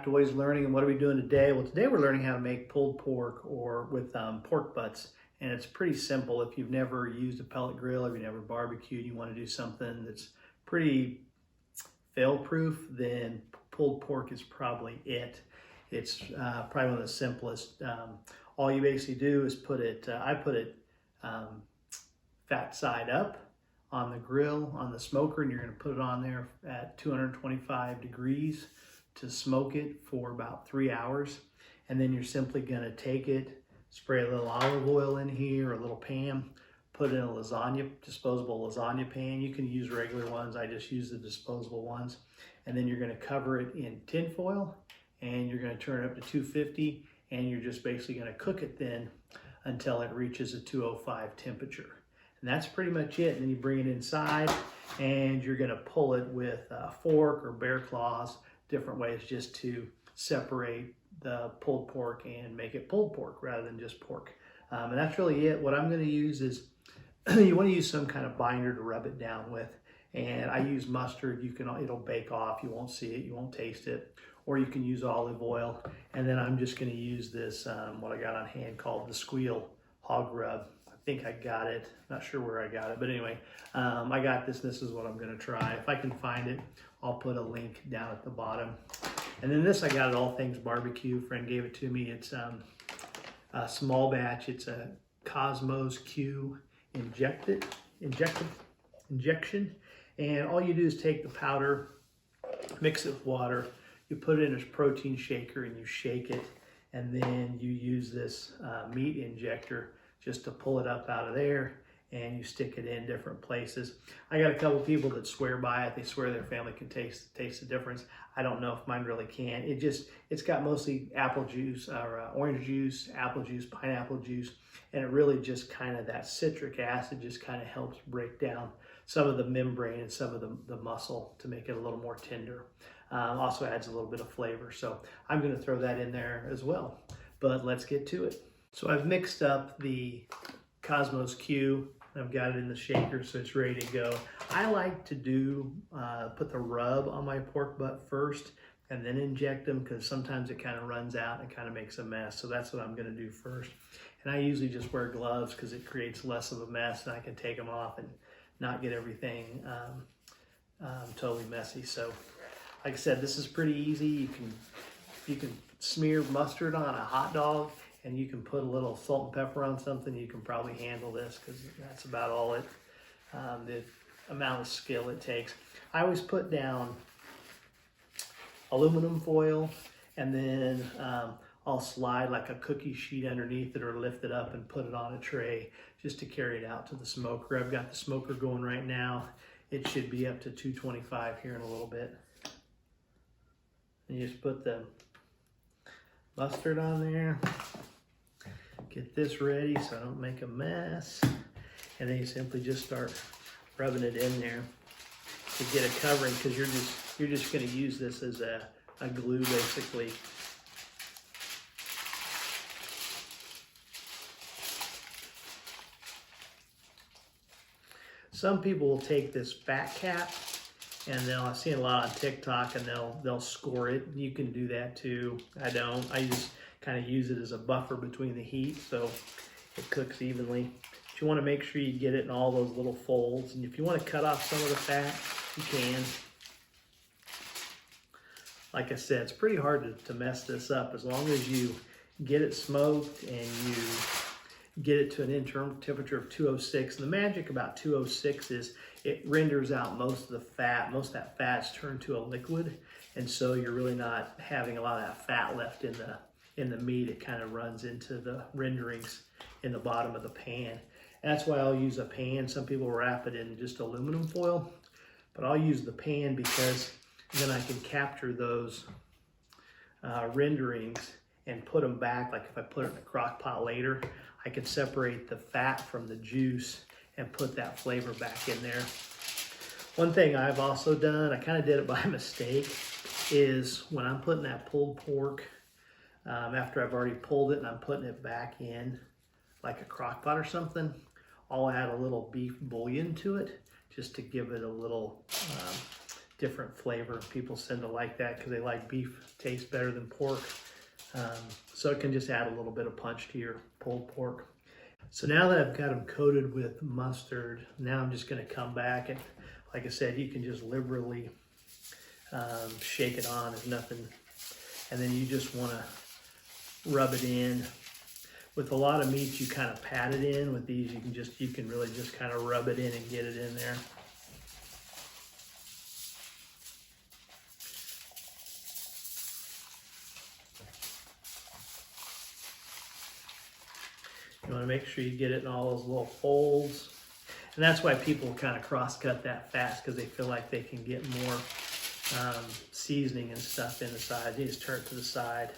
to Always Learning. And what are we doing today? Well, today we're learning how to make pulled pork or with pork butts. And it's pretty simple. If you've never used a pellet grill, if you've never barbecued, you want to do something that's pretty fail-proof, then pulled pork is probably it. It's probably one of the simplest. All you basically do is put it, I put it fat side up on the grill, on the smoker, and you're going to put it on there at 225 degrees to smoke it for about 3 hours. And then you're simply going to take it, spray a little olive oil in here, a little pan, put it in a disposable lasagna pan. You can use regular ones. I just use the disposable ones. And then you're going to cover it in tin foil, and you're going to turn it up to 250, and you're just basically going to cook it then until it reaches a 205 temperature. And that's pretty much it. And then you bring it inside, and you're going to pull it with a fork or bear claws, different ways just to separate the pulled pork and make it pulled pork rather than just pork. And that's really it. What I'm going to use is you want to use some kind of binder to rub it down with. And I use mustard. It'll bake off. You won't see it. You won't taste it. Or you can use olive oil. And then I'm just going to use this, what I got on hand called the Squeal Hog Rub. I think I got it. Not sure where I got it. But anyway, I got this. This is what I'm going to try. If I can find it, I'll put a link down at the bottom. And then this I got at All Things Barbecue. A friend gave it to me. It's a small batch. It's a Cosmos Q injection. And all you do is take the powder, mix it with water, you put it in a protein shaker and you shake it, and then you use this meat injector just to pull it up out of there, and you stick it in different places. I got a couple people that swear by it. They swear their family can taste the difference. I don't know if mine really can. It's got mostly apple juice or orange juice, apple juice, pineapple juice, and it really just kind of, that citric acid just kind of helps break down some of the membrane and some of the muscle to make it a little more tender. Also adds a little bit of flavor. So I'm going to throw that in there as well. But let's get to it. So I've mixed up the Cosmos Q. I've got it in the shaker, so it's ready to go. I like to put the rub on my pork butt first and then inject them, because sometimes it kind of runs out and kind of makes a mess. So that's what I'm going to do first. And I usually just wear gloves because it creates less of a mess, and I can take them off and not get everything totally messy. So like I said, this is pretty easy. You can smear mustard on a hot dog, and you can put a little salt and pepper on something. You can probably handle this, because that's about all the amount of skill it takes. I always put down aluminum foil, and then I'll slide like a cookie sheet underneath it, or lift it up and put it on a tray just to carry it out to the smoker. I've got the smoker going right now. It should be up to 225 here in a little bit. And you just put the mustard on there. Get this ready so I don't make a mess. And then you simply just start rubbing it in there to get a covering, because you're just going to use this as a glue basically. Some people will take this fat cap, and I've seen a lot on TikTok, and they'll score it. You can do that too. I don't. I just kind of use it as a buffer between the heat so it cooks evenly. But you want to make sure you get it in all those little folds. And if you want to cut off some of the fat, you can. Like I said, it's pretty hard to mess this up as long as you get it smoked and you get it to an internal temperature of 206. And the magic about 206 is it renders out most of the fat. Most of that fat's turned to a liquid, and so you're really not having a lot of that fat left in the meat. It kind of runs into the renderings in the bottom of the pan. And that's why I'll use a pan. Some people wrap it in just aluminum foil, but I'll use the pan because then I can capture those renderings and put them back. Like if I put it in a crock pot later, I can separate the fat from the juice and put that flavor back in there. One thing I've also done, I kind of did it by mistake, is when I'm putting that pulled pork, after I've already pulled it and I'm putting it back in like a crock pot or something, I'll add a little beef bouillon to it just to give it a little different flavor. People tend to like that because they like beef tastes better than pork. So it can just add a little bit of punch to your pulled pork. So now that I've got them coated with mustard, now I'm just going to come back and, like I said, you can just liberally shake it on. There's nothing, and then you just want to rub it in. With a lot of meats, you kind of pat it in. With these, you can really just kind of rub it in and get it in there. You want to make sure you get it in all those little folds. And that's why people kind of cross-cut that fast, because they feel like they can get more seasoning and stuff in the side. You just turn it to the side.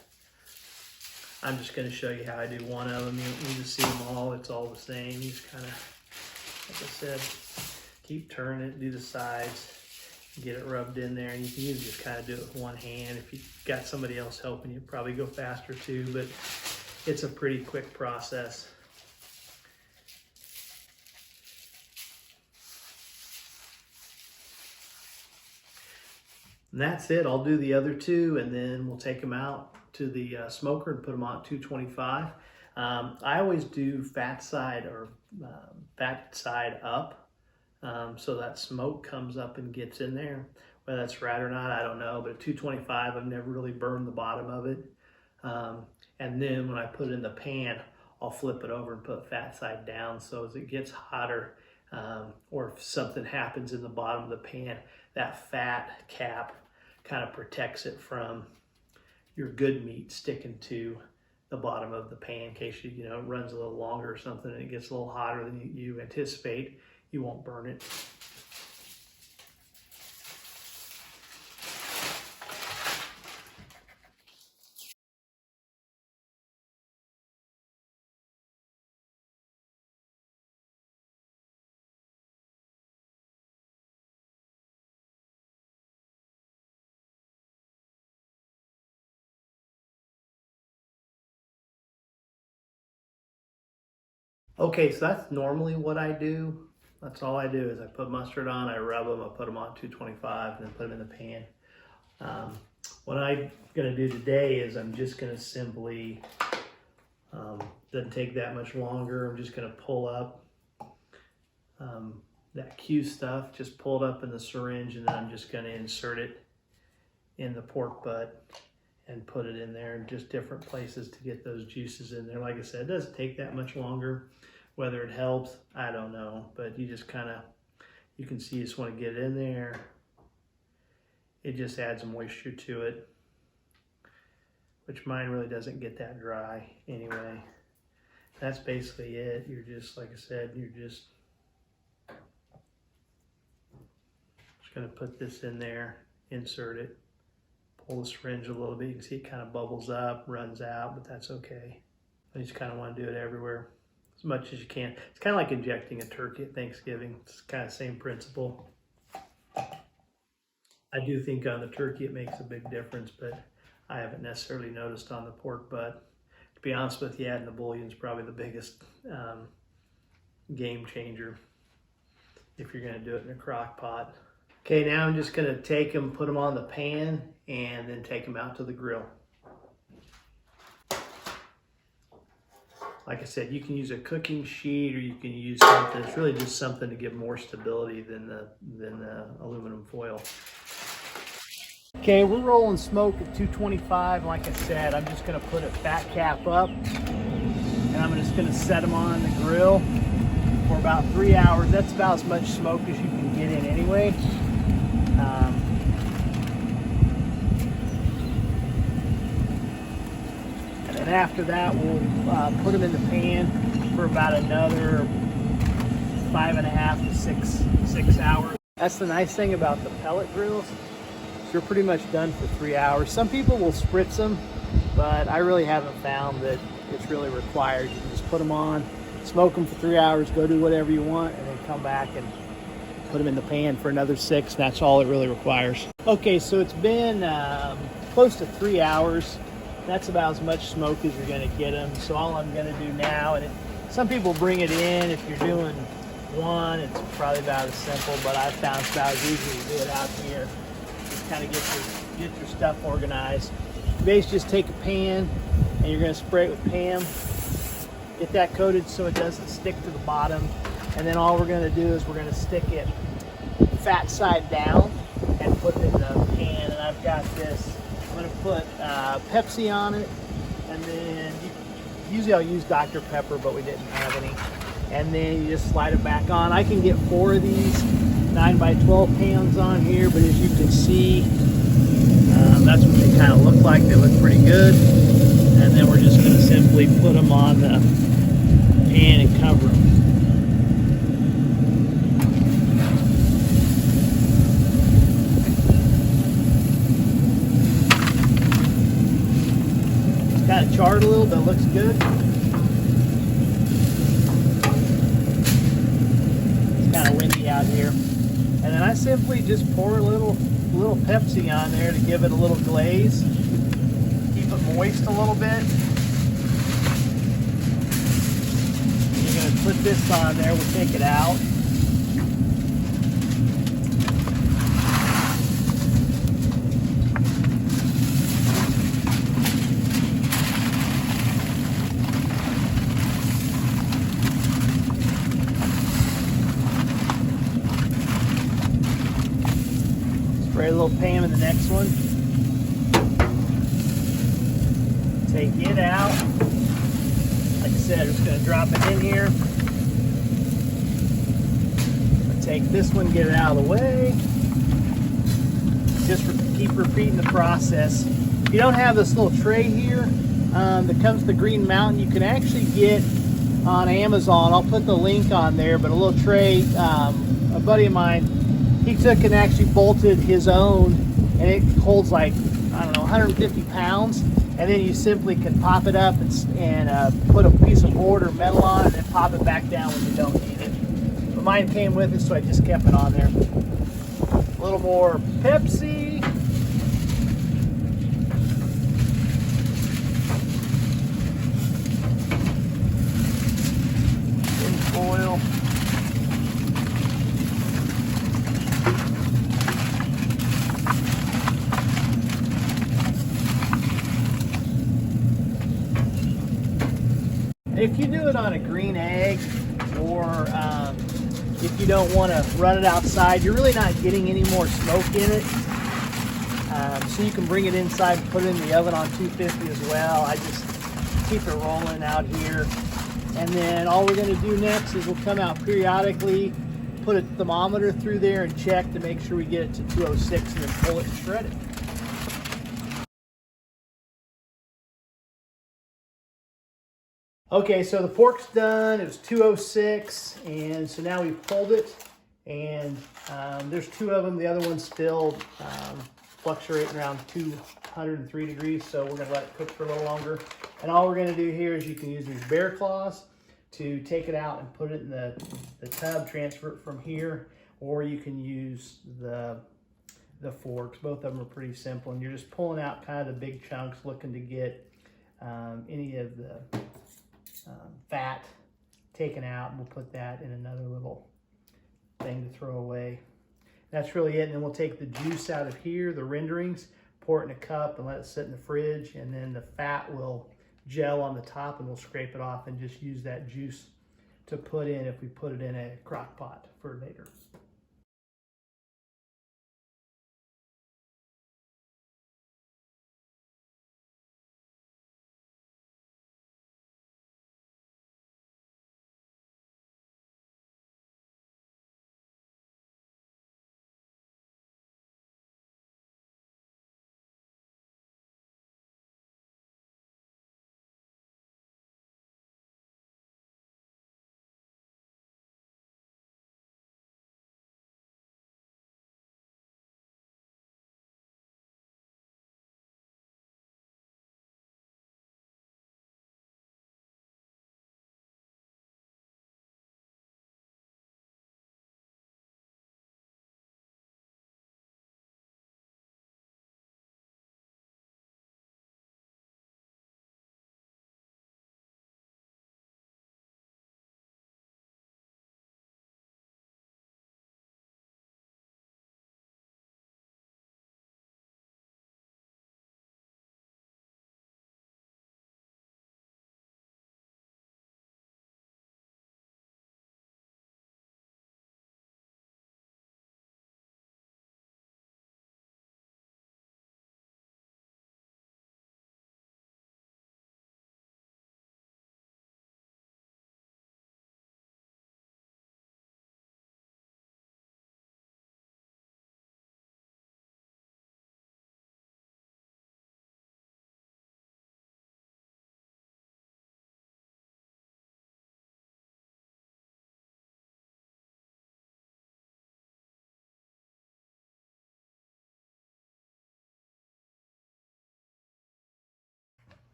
I'm just going to show you how I do one of them. You don't need to see them all. It's all the same. You just kind of, like I said, keep turning it, do the sides, get it rubbed in there. And you can usually just kind of do it with one hand. If you've got somebody else helping you, probably go faster too, but it's a pretty quick process. And that's it. I'll do the other two, and then we'll take them out to the smoker and put them on at 225. I always do fat side up, so that smoke comes up and gets in there. Whether that's right or not, I don't know. But at 225, I've never really burned the bottom of it. And then when I put it in the pan, I'll flip it over and put fat side down. So as it gets hotter, or if something happens in the bottom of the pan, that fat cap kind of protects it from your good meat sticking to the bottom of the pan in case it runs a little longer or something and it gets a little hotter than you anticipate. You won't burn it. Okay, so that's normally what I do. That's all I do is I put mustard on, I rub them, I put them on 225, and then put them in the pan. What I'm gonna do today is I'm just gonna simply, doesn't take that much longer, I'm just gonna pull up that Q stuff, just pull it up in the syringe, and then I'm just gonna insert it in the pork butt and put it in there in just different places to get those juices in there. Like I said, it doesn't take that much longer. Whether it helps, I don't know, but you just kind of, you can see you just want to get it in there. It just adds moisture to it, which mine really doesn't get that dry anyway. That's basically it. You're just, like I said, you're just going to put this in there, insert it, pull the syringe a little bit. You can see it kind of bubbles up, runs out, but that's okay. I just kind of want to do it everywhere as much as you can. It's kind of like injecting a turkey at Thanksgiving. It's kind of the same principle. I do think on the turkey it makes a big difference, but I haven't necessarily noticed on the pork butt. To be honest with you, adding the bouillon is probably the biggest game changer if you're going to do it in a crock pot. Okay, now I'm just going to take them, put them on the pan, and then take them out to the grill. Like I said, you can use a cooking sheet or you can use something. It's really just something to give more stability than the aluminum foil. Okay, we're rolling smoke at 225. Like I said, I'm just going to put a fat cap up, and I'm just going to set them on the grill for about 3 hours. That's about as much smoke as you can get in anyway. And after that, we'll put them in the pan for about another 5.5 to 6 hours. That's the nice thing about the pellet grills. You're pretty much done for 3 hours. Some people will spritz them, but I really haven't found that it's really required. You can just put them on, smoke them for 3 hours, go do whatever you want, and then come back and put them in the pan for another 6. That's all it really requires. Okay, so it's been close to 3 hours. That's about as much smoke as you're going to get them. So all I'm going to do now, and some people bring it in. If you're doing one, it's probably about as simple, but I found it's about as easy to do it out here. kind of get your stuff organized. You basically just take a pan and you're going to spray it with Pam. Get that coated so it doesn't stick to the bottom. And then all we're going to do is we're going to stick it fat side down and put it in the pan. And I've got this, I'm going to put Pepsi on it. And then usually I'll use Dr. Pepper, but we didn't have any. And then you just slide it back on. I can get 4 of these 9x12 pans on here, but as you can see, that's what they kind of look like. They look pretty good. And then we're just going to simply put them on the pan and cover them. It's kind of charred a little, but it looks good. It's kind of windy out here. And then I simply just pour a little Pepsi on there to give it a little glaze. Keep it moist a little bit. You're going to put this on there. We'll take it out. Spray a little Pam in the next one. Take it out. Like I said, I'm just going to drop it in here. Take this one, get it out of the way. Just keep repeating the process. If you don't have this little tray here that comes with the Green Mountain, you can actually get on Amazon. I'll put the link on there, but a little tray, a buddy of mine, he took and actually bolted his own, and it holds like, I don't know, 150 pounds. And then you simply can pop it up and put a piece of board or metal on it and then pop it back down when you don't need it. But mine came with it, so I just kept it on there. A little more Pepsi. Foil. If you do it on a green egg, or if you don't want to run it outside, you're really not getting any more smoke in it. So you can bring it inside and put it in the oven on 250 as well. I just keep it rolling out here. And then all we're going to do next is we'll come out periodically, put a thermometer through there and check to make sure we get it to 206 and then pull it and shred it. Okay, so the pork's done. It was 206, and so now we've pulled it, and there's 2 of them. The other one's still fluctuating around 203 degrees, so we're gonna let it cook for a little longer. And all we're gonna do here is you can use these bear claws to take it out and put it in the tub, transfer it from here, or you can use the forks. Both of them are pretty simple, and you're just pulling out kind of the big chunks, looking to get any of the fat taken out, and we'll put that in another little thing to throw away. That's really it. And then we'll take the juice out of here, the renderings, pour it in a cup and let it sit in the fridge, and then the fat will gel on the top, and we'll scrape it off and just use that juice to put in if we put it in a crock pot for later.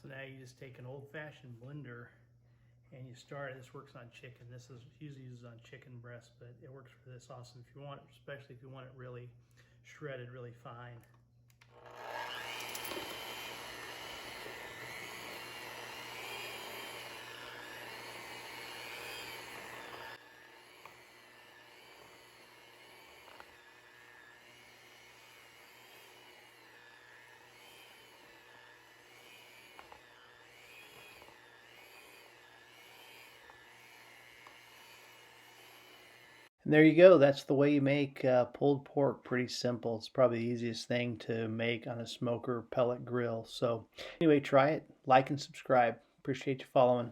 So now you just take an old-fashioned blender and you start it. This works on chicken. This is usually used on chicken breast, but it works for this awesome if you want it, especially if you want it really shredded, really fine. And there you go. That's the way you make pulled pork. Pretty simple. It's probably the easiest thing to make on a smoker pellet grill. So anyway, try it, like and subscribe. Appreciate you following.